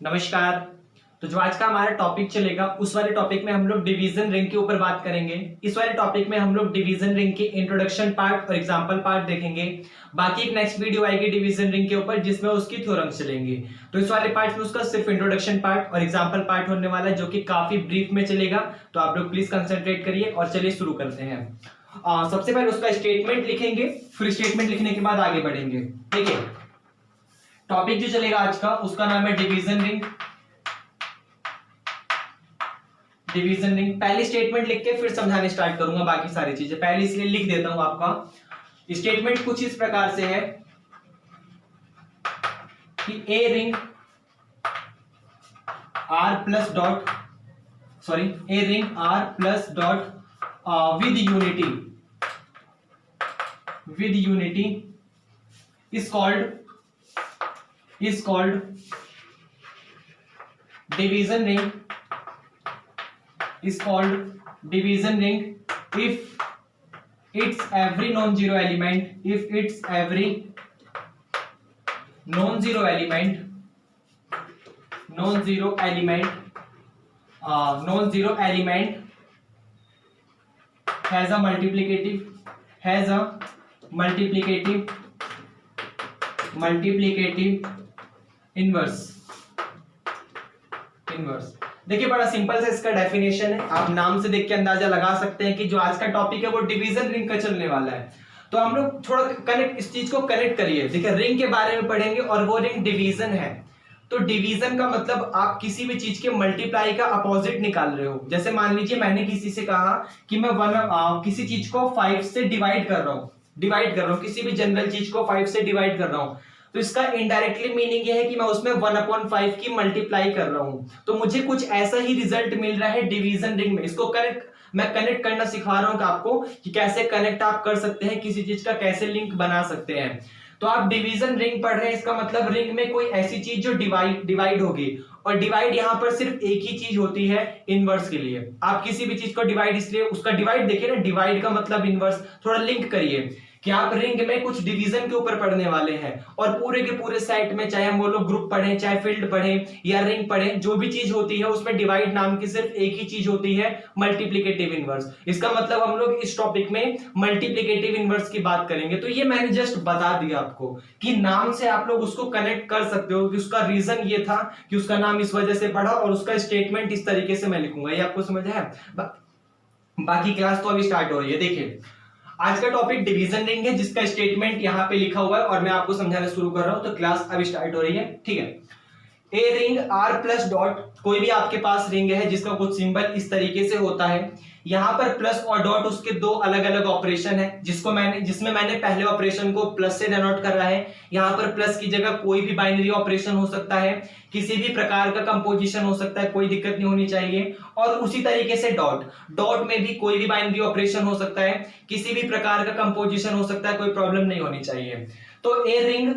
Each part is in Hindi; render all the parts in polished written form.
नमस्कार। तो जो आज का हमारा टॉपिक चलेगा उस वाले टॉपिक में हम लोग डिवीजन रिंग के ऊपर बात करेंगे। इस वाले टॉपिक में हम लोग डिवीजन रिंग के इंट्रोडक्शन पार्ट और एग्जांपल पार्ट देखेंगे। बाकी एक नेक्स्ट वीडियो आएगी डिवीजन रिंग के ऊपर जिसमें उसकी थ्योरम्स चलेंगे। तो इस वाले पार्ट में उसका सिर्फ इंट्रोडक्शन पार्ट और एग्जांपल पार्ट होने वाला है जो कि काफी ब्रीफ में चलेगा। तो आप लोग प्लीज कंसंट्रेट करिए और चलिए शुरू करते हैं। सबसे पहले उसका स्टेटमेंट लिखेंगे, फिर स्टेटमेंट लिखने के बाद आगे बढ़ेंगे। ठीक है, टॉपिक जो चलेगा आज का उसका नाम है डिवीजन रिंग। डिवीजन रिंग पहली स्टेटमेंट लिख के फिर समझाने स्टार्ट करूंगा बाकी सारी चीजें। पहले इसलिए लिख देता हूं आपका स्टेटमेंट कुछ इस प्रकार से है कि a ring R plus dot with unity is called division ring if its every non-zero element has a multiplicative inverse. देखिए बड़ा सिंपल सा इसका डेफिनेशन है, आप नाम से देख के अंदाजा लगा सकते हैं कि जो आज का टॉपिक है वो डिवीजन रिंग का चलने वाला है। तो हम लोग थोड़ा इस चीज को कनेक्ट करिए। देखिए रिंग के बारे में पढ़ेंगे और वो रिंग डिवीजन है। तो डिवीजन का मतलब आप किसी भी चीज के मल्टीप्लाई का अपोजिट निकाल रहे हो। जैसे मान लीजिए मैंने किसी से कहा कि मैं किसी चीज को 5 से डिवाइड कर रहा हूं, किसी भी जनरल चीज को 5 से डिवाइड कर रहा हूं, तो इसका इनडायरेक्टली मीनिंग ये है कि मैं उसमें 1/5 की मल्टीप्लाई कर रहा हूं। तो मुझे कुछ ऐसा ही रिजल्ट मिल रहा है डिवीजन रिंग में। इसको मैं कनेक्ट करना सिखा रहा हूं कि आपको कि कैसे कनेक्ट आप कर सकते हैं, किसी चीज का कैसे लिंक बना सकते हैं। तो आप डिवीजन रिंग पढ़ रहे हैं, इसका मतलब रिंग में कोई ऐसी चीज जो डिवाइड होगी, और डिवाइड यहां पर सिर्फ एक ही चीज होती है इनवर्स के लिए। आप किसी भी चीज को डिवाइड, इसलिए उसका डिवाइड देखिए ना, डिवाइड का मतलब इनवर्स। थोड़ा लिंक करिए कि आप रिंग में कुछ डिवीजन के ऊपर पढ़ने वाले हैं और पूरे के पूरे सेट में, चाहे हम वो लोग ग्रुप पढ़ें, चाहे फील्ड पढ़ें या रिंग पढ़ें, जो भी चीज होती है उसमें डिवाइड नाम की सिर्फ एक ही चीज होती है, मल्टीप्लिकेटिव इनवर्स। इसका मतलब हम लोग इस टॉपिक में मल्टीप्लिकेटिव इनवर्स की बात करेंगे। तो ये मैंने जस्ट बता दिया आपको कि नाम से आप लोग उसको कनेक्ट कर सकते हो कि उसका रीजन ये था कि उसका नाम इस वजह से पढ़ा और उसका स्टेटमेंट इस तरीके से मैं लिखूंगा। ये आपको समझ है? बाकी क्लास तो अभी स्टार्ट हो रही है। देखिए आज का टॉपिक डिवीजन रिंग है जिसका स्टेटमेंट यहाँ पे लिखा हुआ है और मैं आपको समझाना शुरू कर रहा हूं। तो क्लास अभी स्टार्ट हो रही है। ठीक है, a ring R plus dot, कोई भी आपके पास रिंग है जिसका कुछ सिंबल इस तरीके से होता है। यहां पर प्लस और डॉट उसके दो अलग अलग ऑपरेशन है जिसमें मैंने पहले ऑपरेशन को प्लस से डिनोट कर रहा है। यहां पर प्लस की जगह कोई भी बाइनरी ऑपरेशन हो सकता है, किसी भी प्रकार का कंपोजिशन हो सकता है, कोई दिक्कत नहीं होनी चाहिए। और उसी तरीके से डॉट में भी कोई भी बाइनरी ऑपरेशन हो सकता है, किसी भी प्रकार का कंपोजिशन हो सकता है, कोई प्रॉब्लम नहीं होनी चाहिए। तो ए रिंग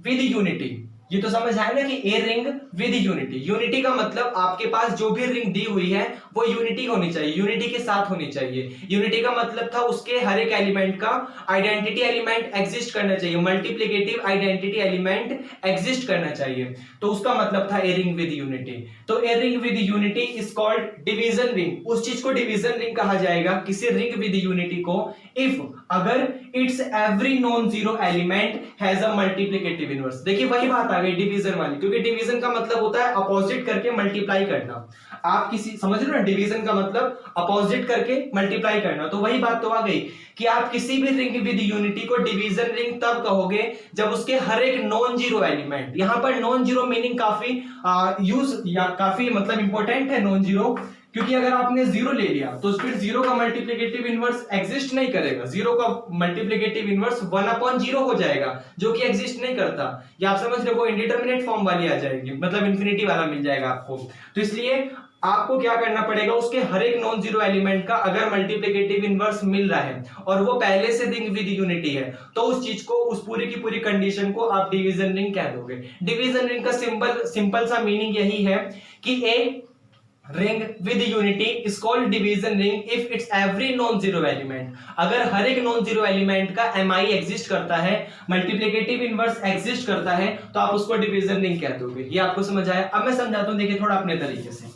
विद यूनिटी, ये तो समझ आया ना कि a ring with unity. Unity का मतलब आपके पास जो भी रिंग दी हुई है वो यूनिटी होनी चाहिए, यूनिटी के साथ होनी चाहिए। यूनिटी का मतलब था उसके हर एक एलिमेंट का आइडेंटिटी एलिमेंट एग्जिस्ट करना चाहिए, मल्टीप्लिकेटिव आइडेंटिटी एलिमेंट एग्जिस्ट करना चाहिए। तो उसका मतलब था ए रिंग विद यूनिटी। तो a ring with unity is called division ring. उस चीज को डिवीजन रिंग कहा जाएगा, किसी रिंग विद यूनिटी को, इफ अगर it's every non zero element has a multiplicative inverse. देखिए वही बात आ गई डिवीजन वाली, क्योंकि डिवीजन का मतलब होता है अपोजिट करके मल्टीप्लाई करना। आप किसी समझ रहे हो ना, डिवीजन का मतलब अपोजिट करके मल्टीप्लाई करना। तो वही बात तो आ गई कि आप किसी भी रिंग विद यूनिटी को डिवीजन रिंग तब कहोगे जब उसके हर एक नॉन जीरो एलिमेंट, यहां पर नॉन जीरो मीनिंग काफी यूज या काफी मतलब इंपॉर्टेंट है नॉन जीरो, क्योंकि अगर आपने जीरो ले लिया तो फिर जीरो का मल्टीप्लिकेटिव इनवर्स एग्जिस्ट नहीं करेगा। जीरो का मल्टीप्लिकेटिव इनवर्स 1/0 हो जाएगा जो कि एग्जिस्ट नहीं करता। या आप समझ रहे हो, इंडिटरमिनेट फॉर्म वाली आ जाएगी, मतलब इंफिनिटी वाला मिल जाएगा आपको। तो इसलिए आपको क्या करना पड़ेगा, उसके हर एक नॉन जीरो एलिमेंट का अगर मल्टीप्लिकेटिव इनवर्स मिल रहा है और वो पहले से रिंग विद यूनिटी है, तो उस चीज को, उस पूरी की पूरी कंडीशन को आप डिवीजन रिंग कह दोगे। डिवीजन रिंग का सिंपल सा मीनिंग यही है कि a ring with unity is called division ring if it's every non zero element. अगर हर एक नॉन जीरो एलिमेंट का mi एग्जिस्ट करता है, मल्टीप्लिकेटिव इनवर्स एग्जिस्ट करता है, तो आप उसको डिवीजन रिंग कहते होगे। ये आपको समझ आया? अब मैं समझाता हूं, देखिए थोड़ा अपने तरीके से।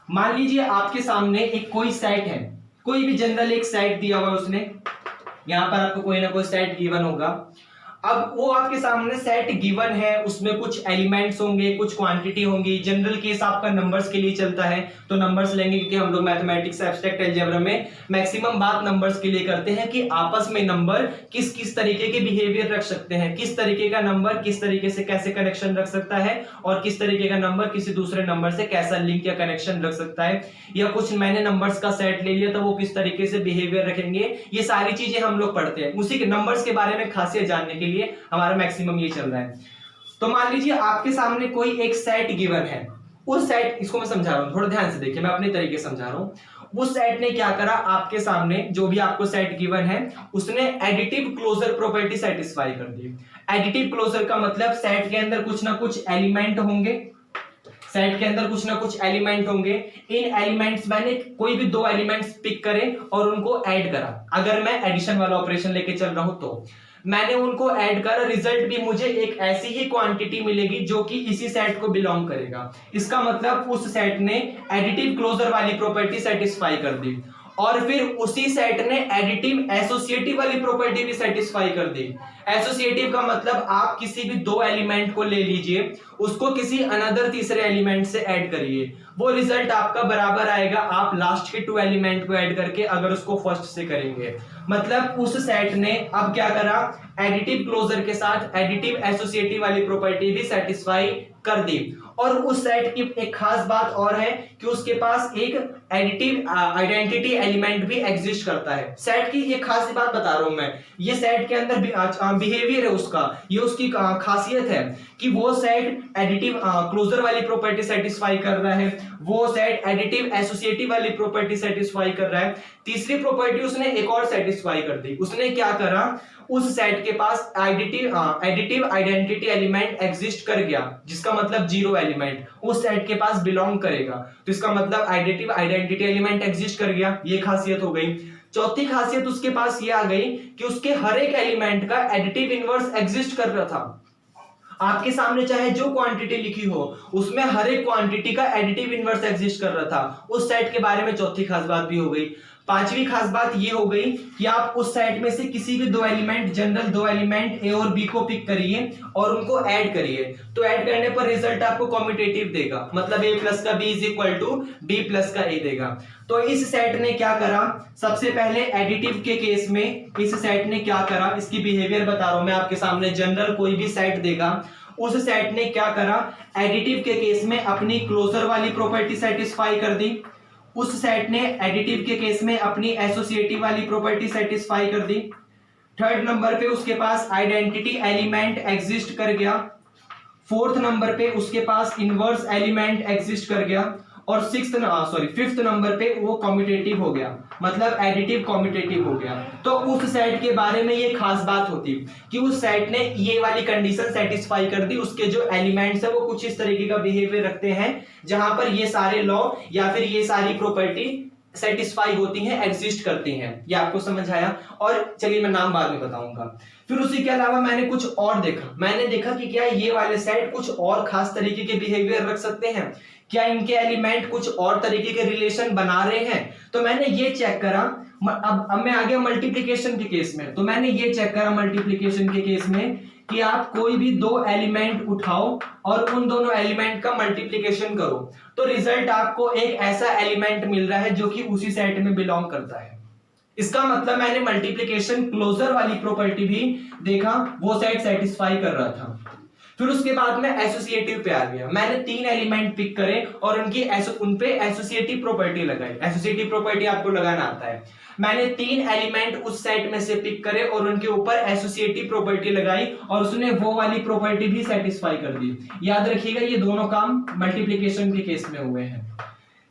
मान लीजिए आपके सामने एक कोई सेट है, कोई भी जनरल एक सेट दिया हुआ है उसने, यहां पर आपको कोई ना कोई सेट गिवन होगा। अब वो आपके सामने सेट गिवन है, उसमें कुछ एलिमेंट्स होंगे, कुछ क्वांटिटी होंगी। जनरल केस आपका नंबर्स के लिए चलता है, तो नंबर्स लेंगे, क्योंकि हम लोग मैथमेटिक्स एब्स्ट्रैक्ट अलजेब्रा में मैक्सिमम बात नंबर्स के लिए करते हैं कि आपस में नंबर किस किस तरीके के बिहेवियर रख सकते हैं, किस तरीके का नंबर किस तरीके से कैसे कनेक्शन रख सकता है, और किस तरीके का नंबर किसी दूसरे नंबर से कैसा लिंक या कनेक्शन रख सकता है, या कुछ मैंने नंबर्स का सेट ले लिया तो वो किस तरीके से बिहेवियर रखेंगे। ये सारी चीजें हम लोग पढ़ते हैं, उसी के नंबर्स के बारे में खासियत जानने के लिए हमारा मैक्सिमम ये चल रहा है। तो मान लीजिए आपके सामने कोई एक सेट गिवन है, उस सेट, इसको मैं समझा रहा हूं, थोड़ा ध्यान से देखिए, मैं अपने तरीके से समझा रहा हूं। उस सेट ने क्या करा, आपके सामने जो भी आपको सेट गिवन है उसने एडिटिव क्लोजर प्रॉपर्टी सेटिस्फाई कर दी। एडिटिव क्लोजर का मतलब सेट के अंदर कुछ ना कुछ एलिमेंट होंगे, सेट के अंदर कुछ ना कुछ एलिमेंट होंगे। इन एलिमेंट्स मैंने कोई भी दो एलिमेंट्स पिक करे और उनको ऐड करा। अगर मैं एडिशन वाला ऑपरेशन लेके चल रहा हूं तो मैंने उनको ऐड करा, रिजल्ट भी मुझे एक ऐसी ही क्वांटिटी मिलेगी जो कि इसी सेट को बिलोंग करेगा। इसका मतलब उस सेट ने एडिटिव क्लोजर वाली प्रॉपर्टी सेटिस्फाई कर दी, और फिर उसी सेट ने एडिटिव एसोसिएटिव वाली प्रॉपर्टी भी सेटिस्फाई कर दी। एसोसिएटिव का मतलब आप किसी भी दो एलिमेंट को ले लीजिए, उसको किसी अनदर तीसरे एलिमेंट से ऐड करिए, वो रिजल्ट आपका बराबर आएगा आप लास्ट के टू एलिमेंट को ऐड करके अगर उसको फर्स्ट से करेंगे। मतलब उस सेट ने अब क्या करा, एडिटिव क्लोजर के साथ एडिटिव एसोसिएटिव वाली प्रॉपर्टी भी सेटिस्फाई कर दी। और उस सेट की एक खास बात और है कि उसके पास एक एडिटिव आइडेंटिटी एलिमेंट भी एग्जिस्ट करता है। सेट की ये खास बात बता रहा हूं मैं, ये सेट के अंदर बिहेवियर है उसका, ये उसकी खासियत है कि वो सेट एडिटिव क्लोजर वाली प्रॉपर्टी सेटिस्फाई कर रहा है, वो सेट एडिटिव एसोसिएटिव वाली प्रॉपर्टी सेटिस्फाई कर रहा है। तीसरी प्रॉपर्टी उसने एक और सेटिस्फाई कर दी, उसने क्या करा, उस सेट के पास एडिटिव आइडेंटिटी एलिमेंट एग्जिस्ट कर गया, जिसका मतलब जीरो एलिमेंट उस सेट के पास बिलोंग करेगा, तो इसका मतलब एडिटिव आइडेंटिटी एलिमेंट एग्जिस्ट कर गया। ये खासियत हो गई। चौथी खासियत उसके पास ये आ गई कि उसके हर एक एलिमेंट का एडिटिव इनवर्स एग्जिस्ट कर रहा था। आपके सामने चाहे जो क्वांटिटी लिखी हो उसमें हर एक क्वांटिटी का एडिटिव इनवर्स एग्जिस्ट कर रहा था। उस सेट के बारे में चौथी खास बात भी हो गई। पांचवी खास बात ये हो गई कि आप उस सेट में से किसी भी दो एलिमेंट, जनरल दो एलिमेंट ए और बी को पिक करिए और उनको ऐड करिए, तो ऐड करने पर रिजल्ट आपको कॉम्यूटेटिव देगा, मतलब a प्लस का b is equal to b plus का a देगा। तो इस सेट ने क्या करा, सबसे पहले एडिटिव के केस में इस सेट ने क्या करा, इसकी बिहेवियर बता रहा हूं मैं आपके सामने। जनरल कोई भी सेट देगा, उस सेट ने क्या करा, एडिटिव के केस में अपनी क्लोजर वाली प्रॉपर्टी सेटिस्फाई कर दी। उस सेट ने एडिटिव के केस में अपनी एसोसिएटिव वाली प्रॉपर्टी सेटिस्फाई कर दी। थर्ड नंबर पे उसके पास आइडेंटिटी एलिमेंट एग्जिस्ट कर गया। फोर्थ नंबर पे उसके पास इनवर्स एलिमेंट एग्जिस्ट कर गया। और फिफ्थ नंबर पे वो कम्यूटेटिव हो गया, मतलब एडिटिव कम्यूटेटिव हो गया। तो उस सेट के बारे में ये खास बात होती कि उस सेट ने ये वाली कंडीशन सेटिस्फाई कर दी, उसके जो एलिमेंट्स है वो कुछ इस तरीके का बिहेवियर रखते हैं जहां पर ये सारे लॉ या फिर ये सारी प्रॉपर्टी सेटिस्फाई होती हैं, एग्जिस्ट करती हैं। ये आपको समझ आया? और चलिए मैं नाम बाद में बताऊंगा। फिर उसी के अलावा मैंने कुछ और देखा, मैंने देखा कि क्या ये वाले सेट कुछ और खास तरीके के बिहेवियर रख सकते हैं, क्या इनके एलिमेंट कुछ और तरीके के रिलेशन बना रहे हैं। तो मैंने ये चेक करा। अब मैं आ गया मल्टीप्लिकेशन के केस में। तो मैंने ये चेक करा मल्टीप्लिकेशन के केस में कि आप कोई भी दो एलिमेंट उठाओ और उन दोनों एलिमेंट का मल्टीप्लिकेशन करो, तो रिजल्ट आपको एक ऐसा एलिमेंट मिल रहा है जो कि उसी सेट में बिलोंग करता है। इसका मतलब मैंने मल्टीप्लिकेशन क्लोजर वाली प्रॉपर्टी भी देखा, वो सेट सेटिस्फाई कर रहा था। फिर उसके बाद में एसोसिएटिव पे आ गया। मैंने तीन एलिमेंट पिक करे और उन पे एसोसिएटिव प्रॉपर्टी लगाई। एसोसिएटिव प्रॉपर्टी आपको लगाना आता है। मैंने तीन एलिमेंट उस सेट में से पिक करे और उनके ऊपर एसोसिएटिव प्रॉपर्टी लगाई और उसने वो वाली प्रॉपर्टी भी सेटिस्फाई कर दी। याद रखिएगा ये दोनों काम मल्टीप्लिकेशन के केस में हुए हैं।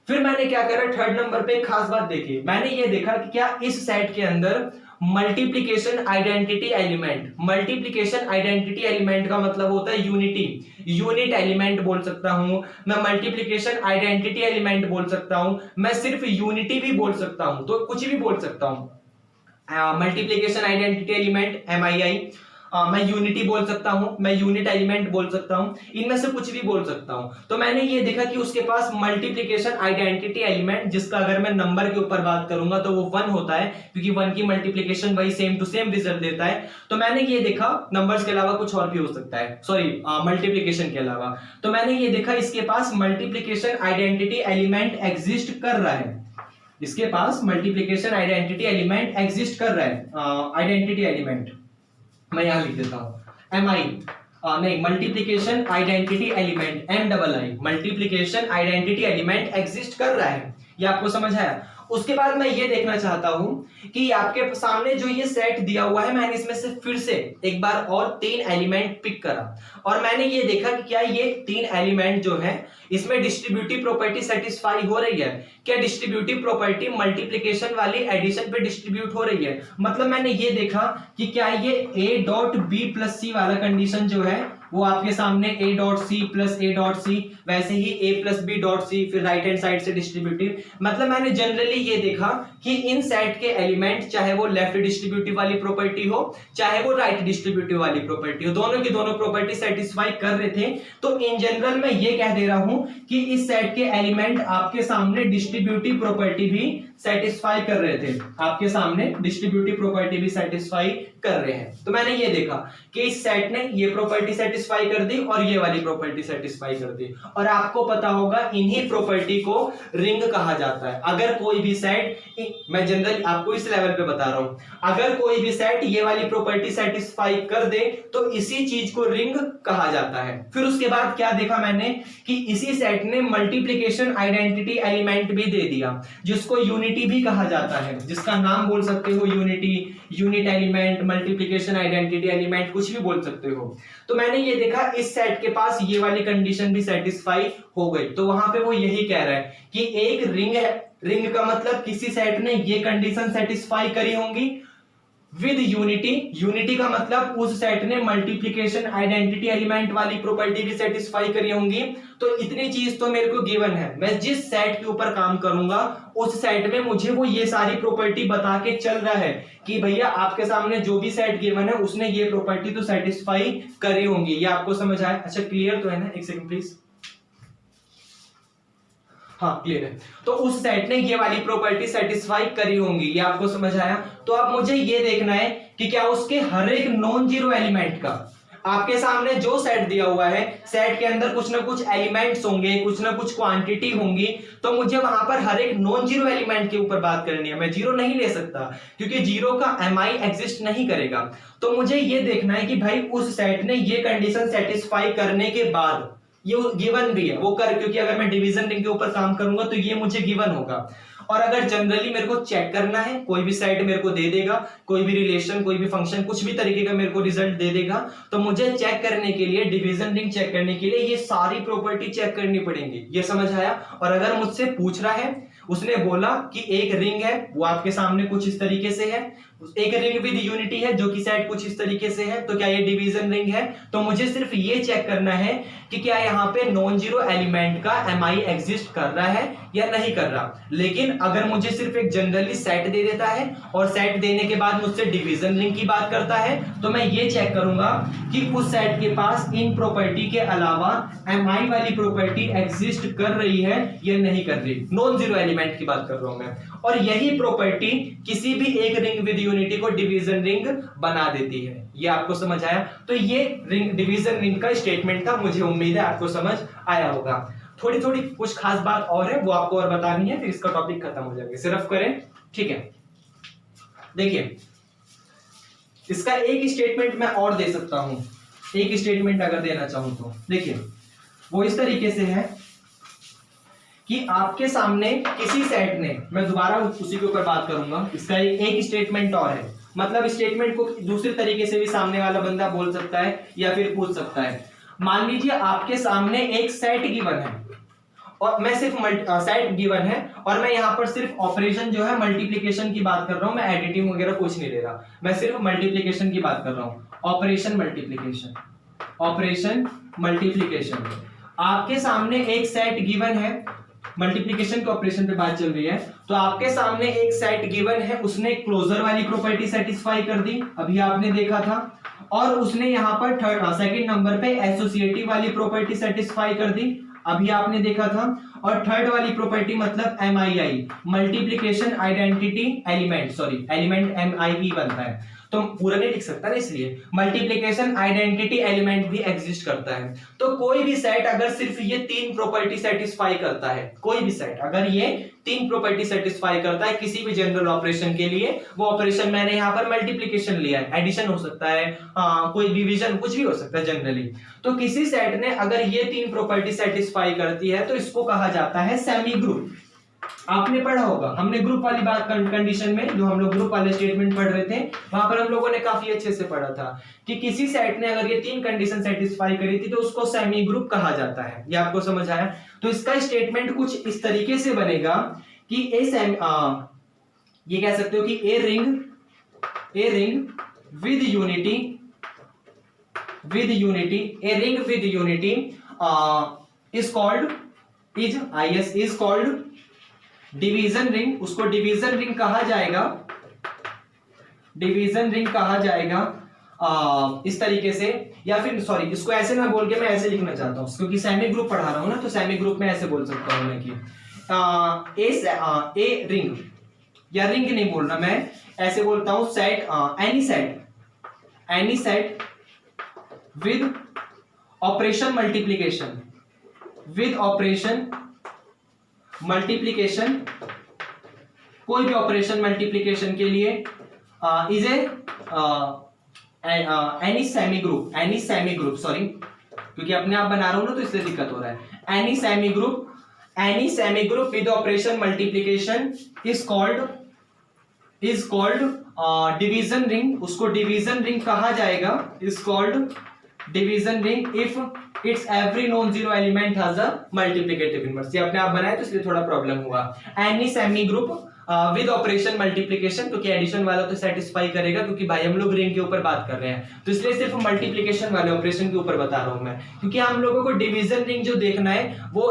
फिर मैंने क्या करा, थर्ड नंबर पे खास बात देखी, मैंने ये देखा कि क्या इस सेट के अंदर multiplication identity element. Multiplication identity element का मतलब होता है यूनिटी, यूनिट एलिमेंट बोल सकता हूं मैं, मल्टीप्लीकेशन आइडेंटिटी एलिमेंट बोल सकता हूं मैं, सिर्फ यूनिटी भी बोल सकता हूं, तो कुछ भी बोल सकता हूं। मल्टीप्लीकेशन आइडेंटिटी एलिमेंट MII, मैं यूनिटी बोल सकता हूं, मैं यूनिट एलिमेंट बोल सकता हूं, इनमें से कुछ भी बोल सकता हूं। तो मैंने ये देखा कि उसके पास मल्टीप्लीकेशन आइडेंटिटी एलिमेंट, जिसका अगर मैं नंबर के ऊपर बात करूंगा तो वो 1 होता है, क्योंकि 1 की मल्टीप्लीकेशन वही सेम टू सेम रिजल्ट देता है। तो मैंने ये देखा नंबर्स के अलावा कुछ और भी हो सकता है, सॉरी मल्टीप्लीकेशन के अलावा। तो मैंने ये देखा इसके पास मल्टीप्लीकेशन आइडेंटिटी एलिमेंट एग्जिस्ट कर रहा है, इसके पास मल्टीप्लीकेशन आइडेंटिटी एलिमेंट एग्जिस्ट कर रहा है। आइडेंटिटी एलिमेंट मैं यहां लिख देता हूं MI, नहीं, multiplication identity element MII, multiplication identity element exist कर रहा है। ये आपको समझ आया? उसके बाद मैं ये देखना चाहता हूं कि आपके सामने जो ये सेट दिया हुआ है, मैंने इसमें से फिर से एक बार और 3 एलिमेंट पिक करा और मैंने ये देखा कि क्या ये 3 एलिमेंट जो है इसमें डिस्ट्रीब्यूटिव प्रॉपर्टी सेटिस्फाई हो रही है। क्या डिस्ट्रीब्यूटिव प्रॉपर्टी मल्टीप्लीकेशन वाली एडिशन पे डिस्ट्रीब्यूट हो रही है? मतलब मैंने ये देखा कि क्या ये A.B+C वाला कंडीशन जो है वो आपके सामने A.C प्लस A.C, वैसे ही A+B.C, फिर राइट हैंड साइड से डिस्ट्रीब्यूटिव। मतलब मैंने जनरली ये देखा कि इन सेट के एलिमेंट, चाहे वो लेफ्ट डिस्ट्रीब्यूटिव वाली प्रॉपर्टी हो चाहे वो राइट डिस्ट्रीब्यूटिव वाली प्रॉपर्टी हो, दोनों की दोनों प्रॉपर्टी सेटिस्फाई कर रहे थे। तो इन जनरल मैं ये कह दे रहा हूं कि इस सेट के एलिमेंट आपके सामने डिस्ट्रीब्यूटिव प्रॉपर्टी भी सेटिस्फाई कर रहे थे, आपके सामने डिस्ट्रीब्यूटिव प्रॉपर्टी भी सेटिस्फाई कर रहे हैं। तो मैंने ये देखा कि इस सेट ने ये प्रॉपर्टी सेटिस्फाई कर दी और ये वाली प्रॉपर्टी सेटिस्फाई कर दी। और आपको पता होगा इन्हीं प्रॉपर्टी को रिंग कहा जाता है। अगर कोई भी सेट, मैं जनरली आपको इस लेवल पे बता रहा हूं, अगर कोई भी सेट ये वाली प्रॉपर्टी सेटिस्फाई कर दे तो इसी चीज को रिंग कहा जाता है। फिर उसके बाद क्या देखा मैंने कि इसी सेट ने मल्टीप्लीकेशन आइडेंटिटी एलिमेंट भी दे दिया, जिसको यूनिटी भी कहा जाता है, जिसका नाम बोल सकते हो unity, unit element, multiplication identity element, कुछ भी बोल सकते हो। तो मैंने ये देखा इस सेट के पास ये वाली कंडीशन भी सेटिस्फाई हो गई। तो वहां पे वो यही कह रहा है कि एक रिंग है, रिंग का मतलब किसी सेट ने ये कंडीशन सेटिस्फाई करी होंगी विद यूनिटी, यूनिटी का मतलब उस सेट ने मल्टीप्लीकेशन आइडेंटिटी एलिमेंट वाली प्रॉपर्टी भी सेटिस्फाई करी होंगी। तो इतनी चीज तो मेरे को गिवन है, मैं जिस सेट के ऊपर काम करूंगा उस सेट में मुझे वो ये सारी प्रॉपर्टी बता के चल रहा है कि भैया आपके सामने जो भी सेट गिवन है उसने ये प्रॉपर्टी तो सेटिस्फाई करी होंगी। ये आपको समझ आया? अच्छा क्लियर तो है ना? एक सेकंड प्लीज। हाँ क्लियर है। तो उस सेट ने ये वाली प्रॉपर्टी सेटिस्फाई करी होंगी, ये आपको समझ आया? तो अब मुझे ये देखना है कि क्या उसके हर एक नॉन जीरो एलिमेंट का, आपके सामने जो सेट दिया हुआ है, सेट के अंदर कुछ ना कुछ एलिमेंट्स होंगे, कुछ ना कुछ क्वांटिटी होंगी, तो मुझे वहां पर हर एक नॉन जीरो एलिमेंट के ऊपर बात करनी है। मैं जीरो नहीं ले सकता क्योंकि जीरो का MI एग्जिस्ट नहीं करेगा। तो मुझे ये देखना है कि भाई उस सेट ने ये कंडीशन सेटिस्फाई करने के बाद, ये गिवन भी है वो कर, क्योंकि अगर मैं डिवीजन रिंग के ऊपर काम करूंगा तो ये मुझे गिवन होगा। और अगर जनरली मेरे को चेक करना है, कोई भी सेट मेरे को दे देगा, कोई भी रिलेशन, कोई भी फंक्शन, कुछ भी तरीके का मेरे को रिजल्ट दे देगा, तो मुझे चेक करने के लिए, डिवीजन रिंग चेक करने के लिए ये सारी प्रॉपर्टी चेक करनी पड़ेंगी। ये समझ आया? और अगर मुझसे पूछ रहा है, उसने बोला कि एक रिंग है, वो आपके सामने कुछ इस तरीके से है, एक रिंग विद यूनिटी है जो कि सेट कुछ इस तरीके से है, तो क्या ये डिवीजन रिंग है? तो मुझे सिर्फ ये चेक करना है कि क्या यहाँ पे नॉन जीरो एलिमेंट का MI एग्जिस्ट कर रहा है या नहीं कर रहा। लेकिन अगर मुझे सिर्फ एक जनरली सेट दे देता है और सेट देने के बाद मुझसे डिवीजन रिंग की बात करता है, तो मैं ये चेक करूंगा कि उस सेट के पास इन प्रॉपर्टी के अलावा MI वाली प्रॉपर्टी एग्जिस्ट कर रही है या नहीं कर रही। नॉन जीरो एलिमेंट की बात कर रहा हूं मैं, और यही प्रॉपर्टी किसी भी एक रिंग विद यूनिटी को डिवीजन रिंग बना देती है। ये आपको समझ आया? तो ये रिंग, डिवीजन रिंग का स्टेटमेंट था, मुझे उम्मीद है आपको समझ आया होगा। थोड़ी थोड़ी कुछ खास बात और है, वो आपको और बतानी है, फिर इसका टॉपिक खत्म हो जाएगा। सिर्फ करें, ठीक है? देखिए इसका एक स्टेटमेंट मैं और दे सकता हूं, एक स्टेटमेंट अगर देना चाहूं तो देखिए वो इस तरीके से है कि आपके सामने किसी सेट ने, मैं दोबारा उसी के ऊपर बात करूंगा, इसका एक स्टेटमेंट और है। मतलब स्टेटमेंट को दूसरे तरीके से भी सामने वाला बंदा बोल सकता है या फिर पूछ सकता है। मान लीजिए आपके सामने एक सेट गिवन है और मैं सिर्फ सेट गिवन है और मैं यहाँ पर सिर्फ ऑपरेशन जो है मल्टीप्लिकेशन की बात कर रहा हूँ, मैं एडिटिंग वगैरह कुछ नहीं ले रहा, मैं सिर्फ मल्टीप्लिकेशन की बात कर रहा हूँ। Operation multiplication, operation multiplication. आपके सामने एक सेट गिवन है, मल्टीप्लिकेशन के ऑपरेशन पे बात चल रही है, तो आपके सामने एक सेट गिवन है, उसने क्लोजर वाली प्रॉपर्टी सेटिस्फाई कर दी, अभी आपने देखा था, और उसने यहाँ पर सेकंड नंबर पे एसोसिएटिव वाली प्रॉपर्टी सेटिस्फाई कर दी, अभी आपने देखा था, और थर्ड वाली प्रॉपर्टी मतलब MII, multiplication identity element, sorry element MIE बनता है, तो पूरा नहीं लिख सकता ना, इसलिए मल्टीप्लिकेशन आइडेंटिटी एलिमेंट भी एग्जिस्ट करता है। तो कोई भी सेट अगर सिर्फ ये तीन प्रॉपर्टी सेटिस्फाई करता है, कोई भी सेट अगर ये तीन प्रॉपर्टी सेटिस्फाई करता है किसी भी जनरल ऑपरेशन के लिए, वो ऑपरेशन मैंने यहाँ पर मल्टीप्लिकेशन लिया है, एडिशन हो सकता है, कोई डिवीजन, कुछ भी हो सकता है जनरली, तो किसी सेट ने अगर ये तीन प्रॉपर्टी सेटिस्फाई करती है तो इसको कहा जाता है सेमी ग्रुप। आपने पढ़ा होगा, हमने ग्रुप वाली बात कंडीशन में, जो हम लोग ग्रुप वाले स्टेटमेंट पढ़ रहे थे, वहां पर हम लोगों ने काफी अच्छे से पढ़ा था कि किसी सेट ने अगर ये तीन कंडीशन सेटिस्फाई करी थी तो उसको सेमी ग्रुप कहा जाता है। ये आपको समझ आया? तो इसका स्टेटमेंट कुछ इस तरीके से बनेगा कि ये कह सकते हो कि a ring with unity, a ring with unity is called division ring. उसको डिवीजन रिंग कहा जाएगा, डिवीजन रिंग कहा जाएगा इस तरीके से, या फिर सॉरी इसको ऐसे ना बोल के मैं ऐसे लिखना चाहता हूं क्योंकि सेमी ग्रुप पढ़ा रहा हूं ना, तो सेमी ग्रुप में ऐसे बोल सकता हूं मैं कि ए रिंग, या रिंग नहीं बोलना, मैं ऐसे बोलता हूं set, any set with operation multiplication, with operation multiplication, कोई भी ऑपरेशन मल्टीप्लिकेशन के लिए is any semi group, sorry क्योंकि अपने आप बना रहा हूं ना तो इसलिए दिक्कत हो रहा है। Any semi group with operation multiplication is called division ring. उसको डिवीजन रिंग कहा जाएगा, is called division ring if it's every non zero element has a multiplicative inverse. ये अपने आप बनाया तो इसलिए थोड़ा प्रॉब्लम हुआ। Any semi group with operation multiplication, क्योंकि एडिशन वाला तो सेटिस्फाई करेगा, क्योंकि भाई हम लोग रिंग के ऊपर बात कर रहे हैं, तो इसलिए सिर्फ मल्टीप्लिकेशन वाले ऑपरेशन के ऊपर बता रहा हूं मैं, क्योंकि हम लोगों को डिवीजन रिंग जो देखना है वो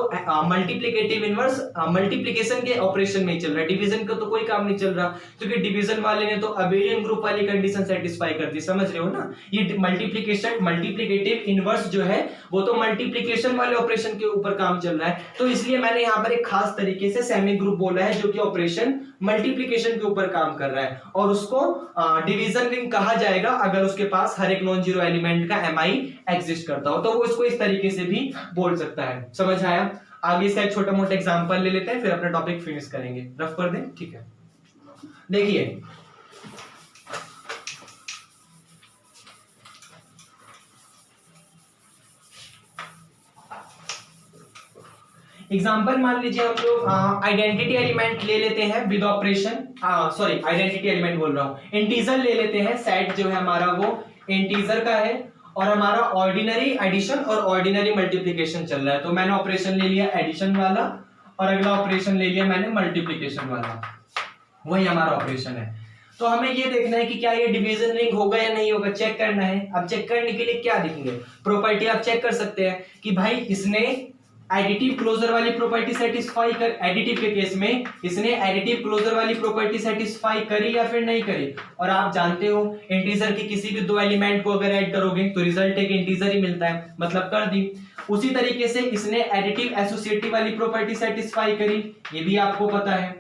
मल्टीप्लिकेटिव इनवर्स मल्टीप्लिकेशन के ऑपरेशन में ही चल रहा है, डिवीजन का तो कोई काम नहीं चल रहा, क्योंकि डिवीजन वाले ने तो अबेलियन ग्रुप वाली कंडीशन सेटिस्फाई कर दी, समझ रहे हो ना। ये मल्टीप्लिकेटिव इनवर्स जो है वो तो मल्टीप्लिकेशन वाले ऑपरेशन के ऊपर काम चल रहा है, तो इसलिए मैंने यहाँ पर एक खास तरीके से सेमी ग्रुप बोला है जो कि ऑपरेशन मल्टीप्लिकेशन के ऊपर काम कर रहा है, और उसको डिवीजन रिंग कहा जाएगा अगर उसके पास हर एक नॉन जीरो एलिमेंट का MI एग्जिस्ट करता हो, तो वो इसको इस तरीके से भी बोल सकता है। समझ आया? आगे इसका एक छोटा मोटा एग्जांपल ले लेते हैं, फिर अपना टॉपिक फिनिश करेंगे। रफ कर दें, ठीक है। देखिए एग्जाम्पल मान लीजिए हम लोग आइडेंटिटी एलिमेंट ले लेते हैं with operation, sorry identity element बोल रहा हूं, इंटीजर ले लेते हैं। सेट जो है हमारा वो इंटीजर का है और हमारा ऑर्डिनरी एडिशन और ऑर्डिनरी मल्टीप्लिकेशन चल रहा है, तो मैंने ऑपरेशन ले लिया एडिशन वाला और अगला ऑपरेशन ले लिया मैंने मल्टीप्लिकेशन वाला, वही हमारा ऑपरेशन है। तो हमें ये देखना है कि क्या ये डिवीजन रिंग होगा या नहीं होगा, चेक करना है। अब चेक करने के लिए क्या देखेंगे, प्रॉपर्टी आप चेक कर सकते हैं कि भाई इसने एडिटिव क्लोजर वाली प्रॉपर्टी सेटिस्फाई कर, एडिटिव के केस में इसने एडिटिव क्लोजर वाली प्रॉपर्टी सेटिस्फाई करी या फिर नहीं करी। और आप जानते हो इंटीजर के किसी भी दो एलिमेंट को अगर ऐड करोगे तो रिजल्ट एक इंटीजर ही मिलता है, मतलब कर दी। उसी तरीके से इसने एडिटिव एसोसिएटिव वाली प्रॉपर्टी सेटिस्फाई करी, ये भी आपको पता है।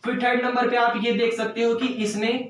फिर थर्ड नंबर पे आप ये देख सकते हो कि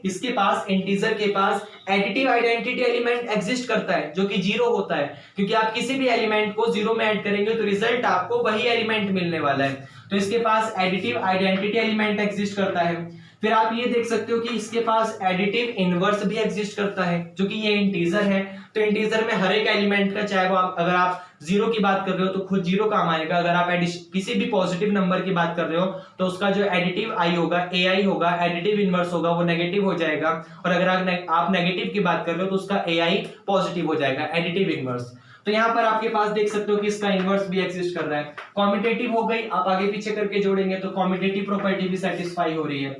इसके पास इंटीजर के पास एडिटिव आइडेंटिटी एलिमेंट एग्जिस्ट करता है जो कि 0 होता है, क्योंकि आप किसी भी एलिमेंट को 0 में ऐड करेंगे तो रिजल्ट आपको वही एलिमेंट मिलने वाला है, तो इसके पास एडिटिव आइडेंटिटी एलिमेंट एग्जिस्ट करता है। फिर आप ये देख सकते हो कि इसके पास एडिटिव इनवर्स भी एग्जिस्ट करता है, जो कि ये इंटीजर है, तो इंटीजर में हर एक एलिमेंट का, चाहे वो अगर आप 0 की बात कर रहे हो तो खुद 0 काम आएगा, अगर आप किसी भी पॉजिटिव नंबर की बात कर रहे हो तो उसका जो एडिटिव आई होगा, AI होगा, एडिटिव इनवर्स होगा, वो नेगेटिव हो जाएगा, और अगर आप नेगेटिव की बात कर रहे हो तो उसका AI पॉजिटिव हो जाएगा, एडिटिव इनवर्स। तो यहाँ पर आपके पास देख सकते हो कि इसका इनवर्स भी एग्जिस्ट कर रहा है। कॉम्यूटेटिव हो गई, आप आगे पीछे करके जोड़ेंगे तो कॉम्यूटेटिव प्रॉपर्टी भी सेटिस्फाई हो रही है।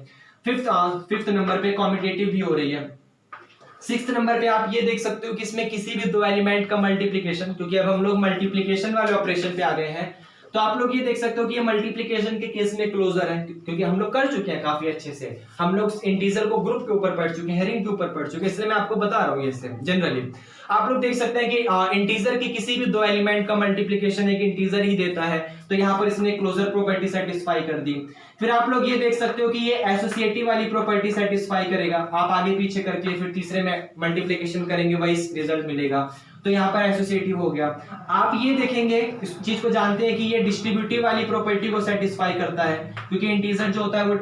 फिफ्थ नंबर पे कॉम्यूटेटिव भी हो रही है। सिक्स्थ नंबर पे आप ये देख सकते हो कि इसमें किसी भी दो एलिमेंट का मल्टीप्लीकेशन, क्योंकि अब हम लोग मल्टीप्लीकेशन वाले ऑपरेशन पे आ गए हैं, तो आप लोग ये देख सकते हो कि ये मल्टीप्लिकेशन के केस में क्लोजर है, क्योंकि हम लोग कर चुके हैं काफी अच्छे से, हम लोग इंटीजर को ग्रुप के ऊपर पढ़ चुके हैं, रिंग के ऊपर पढ़ चुके हैं, इसलिए मैं आपको बता रहा हूँ ये से जनरली। आप लोग देख सकते हैं कि इंटीजर की किसी भी दो एलिमेंट का मल्टीप्लिकेशन एक इंटीजर ही देता है, तो यहाँ पर इसने क्लोजर प्रॉपर्टी सेटिस्फाई कर दी। फिर आप लोग ये देख सकते हो कि ये एसोसिएटिव वाली प्रॉपर्टी सेटिस्फाई करेगा, आप आगे पीछे करके फिर तीसरे में मल्टीप्लिकेशन करेंगे वही रिजल्ट मिलेगा, तो यहाँ पर एसोसिएटिव हो गया। आप ये देखेंगे, इस चीज को जानते हैं कि ये डिस्ट्रीब्यूटिव वाली प्रॉपर्टी को सेटिस्फाई करता है, क्योंकि इंटीजर जो होता है वो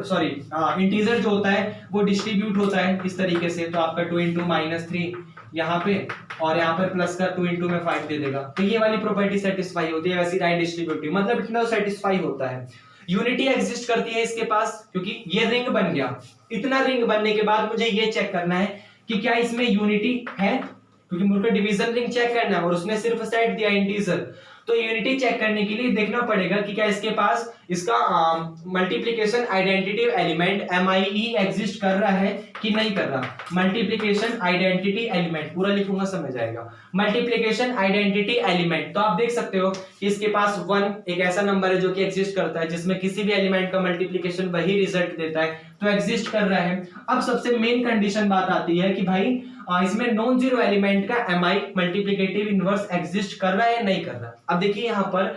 इंटीजर जो होता है वो डिस्ट्रीब्यूट होता है इस तरीके से, तो आपका 2 into -3 यहाँ पे और यहाँ पर प्लस का 2 into में 5 दे देगा, तो ये वाली प्रॉपर्टी सेटिस्फाई होती है। वैसे राइट डिस्ट्रीब्यूटिव मतलब इतना सेटिस्फाई होता है। यूनिटी एग्जिस्ट करती है इसके पास, क्योंकि ये रिंग बन गया। इतना रिंग बनने के बाद मुझे ये चेक करना है कि क्या इसमें यूनिटी है, क्योंकि मुझे डिवीजन रिंग चेक करना है और उसने सिर्फ सेट दिया इंटीजर, तो यूनिटी चेक करने के लिए देखना पड़ेगा कि क्या इसके पास इसका multiplication identity element MIE exist कर रहा है कि नहीं कर रहा। मल्टीप्लिकेशन आइडेंटिटी एलिमेंट पूरा लिखूंगा समझ आएगा। मल्टीप्लिकेशन आइडेंटिटी एलिमेंट, तो आप देख सकते हो कि इसके पास 1 एक ऐसा नंबर है जो कि एग्जिस्ट करता है, जिसमें किसी भी एलिमेंट का मल्टीप्लिकेशन वही रिजल्ट देता है, तो एग्जिस्ट कर रहा है। अब सबसे मेन कंडीशन बात आती है कि भाई इसमें नॉन जीरो एलिमेंट का MI मल्टीप्लिकेटिव इनवर्स एग्जिस्ट कर रहा है नहीं कर रहा। अब देखिए यहाँ पर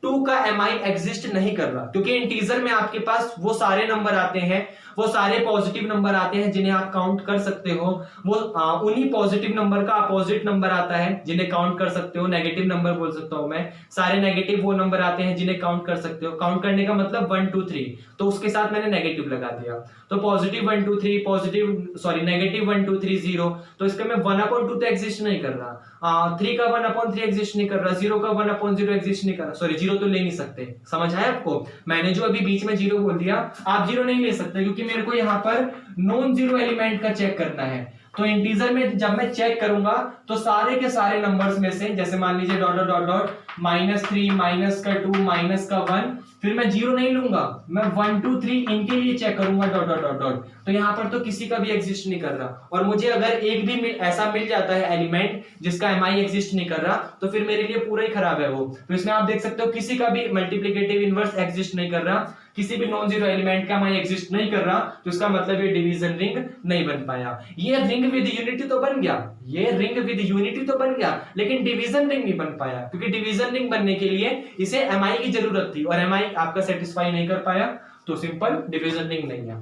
2 का MI एग्जिस्ट नहीं कर रहा, क्योंकि इंटीजर में आपके पास वो सारे नंबर आते हैं, वो सारे पॉजिटिव नंबर आते हैं जिन्हें आप काउंट कर सकते हो, वो उन्हीं पॉजिटिव नंबर का अपोजिट नंबर आता है जिन्हें काउंट कर सकते हो, नेगेटिव नंबर बोल सकता हूं मैं। सारे नेगेटिव वो नंबर आते हैं जिन्हें काउंट कर सकते हो। काउंट करने का मतलब 1 2 3, तो उसके साथ मैंने नेगेटिव लगा दिया, तो पॉजिटिव 1 2 3 नेगेटिव 1 2 3 0, तो इसका मैं 1/2 तो एग्जिस्ट नहीं कर रहा, 3 का 1/3 एग्जिस्ट नहीं कर रहा, 0 का 1/0 एग्जिस्ट नहीं कर रहा, सॉरी 0 तो ले नहीं सकते। समझ आया आपको? मैंने जो अभी बीच में 0 बोल दिया, आप 0 नहीं ले सकते, क्योंकि मेरे को यहाँ पर नॉन जीरो एलिमेंट का चेक करना है। तो इंटीजर में जब मैं चेक करूंगा तो सारे के सारे नंबर्स में से, जैसे मान लीजिए डॉट डॉट डॉट डॉट -3 -2 -1, फिर मैं 0 नहीं लूंगा, मैं 1 2 3 इनके लिए चेक करूंगा डॉट डॉट डॉट डॉट, तो यहाँ पर तो किसी का भी एग्जिस्ट नहीं कर रहा। और मुझे अगर एक भी ऐसा मिल जाता है एलिमेंट जिसका MI एग्जिस्ट नहीं कर रहा, तो फिर मेरे लिए पूरा ही खराब है वो। तो इसमें आप देख सकते हो किसी का भी मल्टीप्लिकेटिव इनवर्स एग्जिस्ट नहीं कर रहा, किसी भी नॉन जीरो एलिमेंट का MI एग्जिस्ट नहीं कर रहा, तो इसका मतलब ये डिवीजन रिंग नहीं बन पाया। ये रिंग विद यूनिटी तो बन गया, ये रिंग विद यूनिटी तो बन गया, लेकिन डिवीजन रिंग नहीं बन पाया, क्योंकि डिवीजन रिंग बनने के लिए इसे MI की जरूरत थी और MI आपका सेटिस्फाई नहीं कर पाया, तो सिंपल डिवीजन रिंग नहीं है।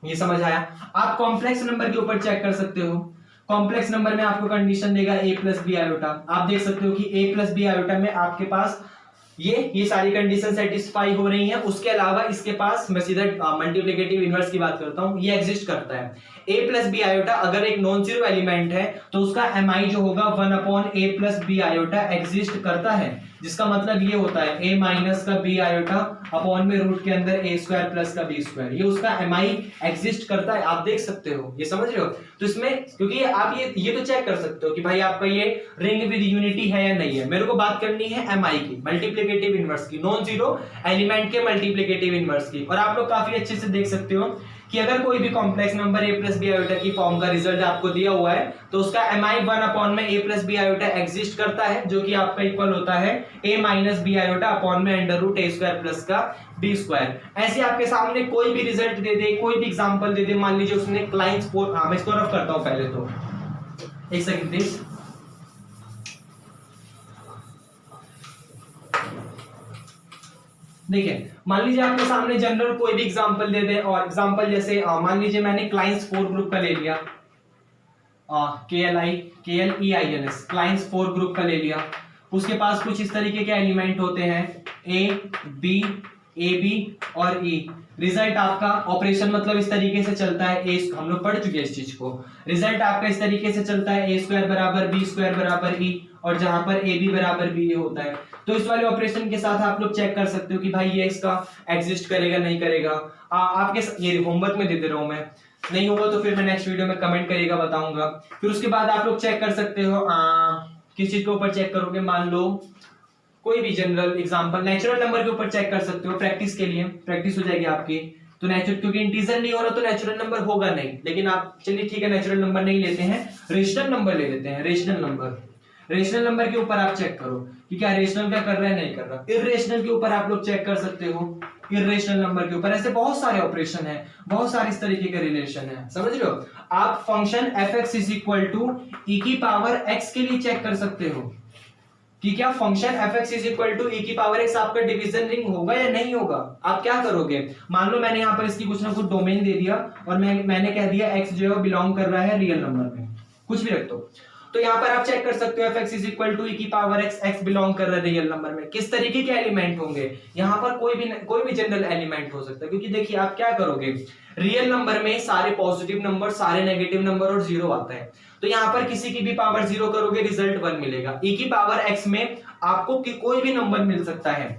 ये समझ आया? आप कॉम्प्लेक्स नंबर के ऊपर चेक कर सकते हो। कॉम्प्लेक्स नंबर में आपको कंडीशन देगा a + b आयोटा। आप देख सकते हो कि a + b आयोटा में आपके पास ये सारी कंडीशन सेटिस्फाई हो रही हैं। उसके अलावा इसके पास, मैं सीधा मल्टीप्लिकेटिव इनवर्स की बात करता हूं, ये एग्जिस्ट करता है। a + b आयोटा अगर एक नॉन जीरो एलिमेंट है तो उसका MI जो होगा 1/a + b आयोटा एग्जिस्ट करता है, जिसका मतलब ये होता है a - का b आयोटा अपॉन में रूट के अंदर a² + का b², ये उसका MI एग्जिस्ट करता है। आप देख सकते हो, ये समझ रहे हो? तो इसमें क्योंकि आप ये तो चेक कर सकते हो कि भाई आपका ये रिंग विद यूनिटी है या नहीं है। मेरे को बात करनी है MI की, मल्टीप्लिकेटिव इनवर्स की, नॉन जीरो एलिमेंट के मल्टीप्लिकेटिव इनवर्स की। और आप लोग काफी अच्छे से देख सकते हो कि अगर कोई भी complex number a + b iota की फॉर्म का रिजल्ट आपको दिया हुआ है, तो उसका MI 1/a + b iota exist करता है, जो कि आपका इक्वल होता है a - b आयोटा अपॉन में √a² + का b²। ऐसे आपके सामने कोई भी रिजल्ट दे दे, कोई भी एग्जांपल दे दे, मान लीजिए उसने क्लाइंट्स मैं इसको रफ करता हूं पहले तो, एक सेकंड प्लीज। देखिए, मान लीजिए आपके सामने जनरल कोई भी एग्जांपल दे दे, और एग्जांपल जैसे मान लीजिए मैंने क्लाइंट्स 4 ग्रुप का ले लिया, KLEINS क्लाइंट्स 4 ग्रुप का ले लिया। उसके पास कुछ इस तरीके के एलिमेंट होते हैं A, B, AB और E। रिजल्ट आपका ऑपरेशन मतलब इस तरीके से चलता है, हम लोग पढ़ चुके हैं इस चीज को। रिजल्ट आपका इस तरीके से चलता है, A² = B² = E, और जहां पर AB = B होता है। तो इस वाले ऑपरेशन के साथ आप लोग चेक कर सकते हो कि भाई ये इसका एग्जिस्ट करेगा नहीं करेगा। आपके ये होमवर्क में दे दे रहा हूं मैं, नहीं होगा तो फिर मैं नेक्स्ट वीडियो में कमेंट करिएगा, बताऊंगा। फिर उसके बाद आप लोग चेक कर सकते हो किस चीज के ऊपर चेक करोगे, मान लो कोई भी जनरल एग्जांपल नेचुरल नंबर के ऊपर चेक कर सकते हो, प्रैक्टिस के लिए प्रैक्टिस हो जाएगी आपकी। तो नेचुरल, क्योंकि इंटीजर नहीं हो रहा तो नेचुरल नंबर होगा नहीं, लेकिन आप चलिए ठीक है नेचुरल नंबर नहीं लेते हैं, रेशनल नंबर ले लेते हैं। रेशनल नंबर, रेशनल नंबर के ऊपर आप चेक करो कि क्या रेशनल क्या कर रहा है, नहीं कर रहा। इर्रेशनल के ऊपर आप लोग चेक कर सकते हो, इर्रेशनल नंबर के ऊपर। ऐसे बहुत सारे ऑपरेशन है, बहुत सारे इस तरीके के रिलेशन है, समझ रहे हो। आप function fx is equal to e की पावर x के लिए चेक कर सकते हो कि क्या function fx is equal to e की पावर x आपका डिवीजन रिंग होगा या नहीं होगा। आप क्या करोगे, मान लो मैंने यहाँ पर इसकी कुछ ना कुछ डोमेन दे दिया और मैंने कह दिया x जो है बिलोंग कर रहा है रियल नंबर में, कुछ भी रख दो। तो यहाँ पर आप चेक कर सकते हो fx is equal to e की पावर x, x बिलोंग कर रहा है रियल नंबर में। किस तरीके के एलिमेंट होंगे, यहाँ पर कोई भी जनरल एलिमेंट हो सकता है, क्योंकि देखिए आप क्या करोगे, रियल नंबर में सारे पॉजिटिव नंबर, सारे नेगेटिव नंबर और जीरो आता है। तो यहाँ पर किसी की भी पावर जीरो करोगे रिजल्ट 1 मिलेगा। e की पावर x में आपको कोई भी नंबर मिल सकता है,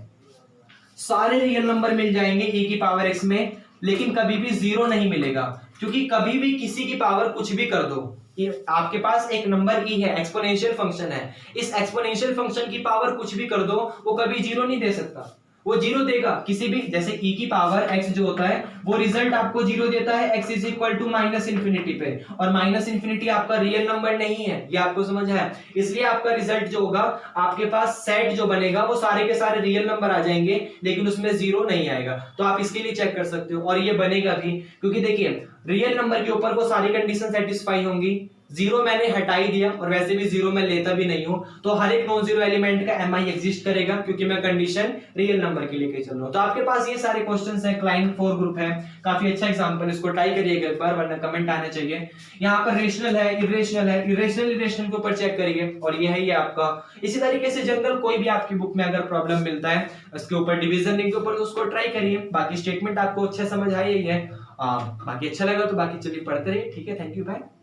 सारे रियल नंबर मिल जाएंगे e की पावर x में, लेकिन कभी भी जीरो नहीं मिलेगा, क्योंकि कभी भी किसी की पावर कुछ भी कर दो, आपके पास एक नंबर e है, एक्सपोनेंशियल फंक्शन है, इस एक्सपोनेंशियल फंक्शन की पावर कुछ भी कर दो, वो कभी जीरो नहीं दे सकता, वो जीरो देगा किसी भी, जैसे e की पावर x जो होता है वो रिजल्ट आपको जीरो देता है x is equal to minus infinity पे, और माइनस इंफिनिटी आपका रियल नंबर नहीं है, ये आपको समझ है। इसलिए आपका रिजल्ट जो होगा, आपके पास सेट जो बनेगा वो सारे के सारे रियल नंबर आ जाएंगे, लेकिन उसमें जीरो नहीं आएगा। तो आप इसके लिए चेक कर सकते हो, और ये बनेगा भी, क्योंकि देखिए रियल नंबर के ऊपर वो सारी कंडीशन सेटिस्फाई होंगी। जीरो मैंने हटा ही दिया, और वैसे भी जीरो मैं लेता भी नहीं हूं, तो हर एक नॉन जीरो एलिमेंट का mi एग्जिस्ट करेगा, क्योंकि मैं कंडीशन रियल नंबर के लिए चल रहा हूं। तो आपके पास ये सारे क्वेश्चंस हैं, क्लाइंट 4 ग्रुप है, काफी अच्छा एग्जांपल, इसको ट्राई करिएगा एक बार, वरना कमेंट आने चाहिए। यहाँ पर रेशनल है, इरेशनल है, इरेशनल के ऊपर चेक करिए, और ये है ये आपका। इसी तरीके से जनरल कोई भी आपकी बुक में अगर प्रॉब्लम मिलता है इसके ऊपर, डिवीजन रिंग के ऊपर, तो उसको ट्राई करिए। बाकी स्टेटमेंट आपको अच्छा समझ आई है, बाकी अच्छा लगा तो बाकी चलिए पढ़ते रहिए, ठीक है। Thank you, bye.